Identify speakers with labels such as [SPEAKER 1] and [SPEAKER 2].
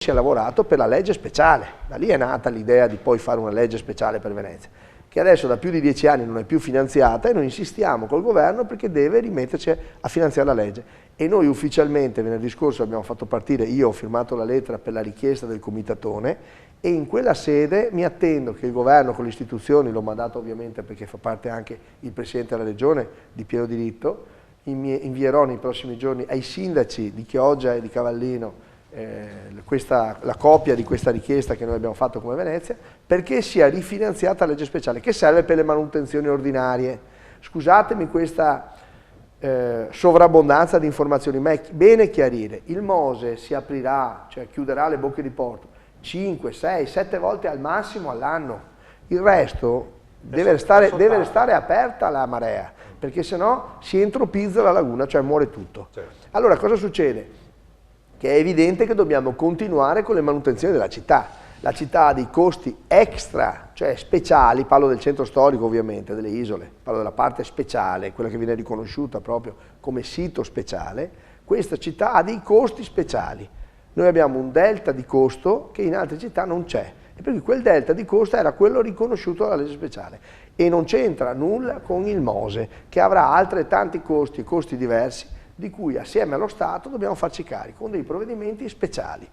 [SPEAKER 1] si è lavorato per la legge speciale, da lì è nata l'idea di poi fare una legge speciale per Venezia, che adesso da più di 10 anni non è più finanziata e noi insistiamo col governo perché deve rimetterci a finanziare la legge. E noi ufficialmente venerdì scorso abbiamo fatto partire, io ho firmato la lettera per la richiesta del comitatone e in quella sede mi attendo che il governo con le istituzioni, l'ho mandato ovviamente perché fa parte anche il Presidente della Regione di pieno diritto, invierò nei prossimi giorni ai sindaci di Chioggia e di Cavallino la copia di questa richiesta che noi abbiamo fatto come Venezia, perché sia rifinanziata la legge speciale, che serve per le manutenzioni ordinarie. Scusatemi questa sovrabbondanza di informazioni, ma è bene chiarire, il Mose si aprirà, cioè chiuderà le bocche di porto 5, 6, 7 volte al massimo all'anno, il resto deve restare aperta la marea, perché sennò si entropizza la laguna, cioè muore tutto. Allora cosa succede? Che è evidente che dobbiamo continuare con le manutenzioni della città. La città ha dei costi extra, cioè speciali, parlo del centro storico ovviamente, delle isole, parlo della parte speciale, quella che viene riconosciuta proprio come sito speciale. Questa città ha dei costi speciali. Noi abbiamo un delta di costo che in altre città non c'è, e per cui quel delta di costo era quello riconosciuto dalla legge speciale e non c'entra nulla con il Mose, che avrà altrettanti costi e costi diversi, di cui assieme allo Stato dobbiamo farci carico con dei provvedimenti speciali.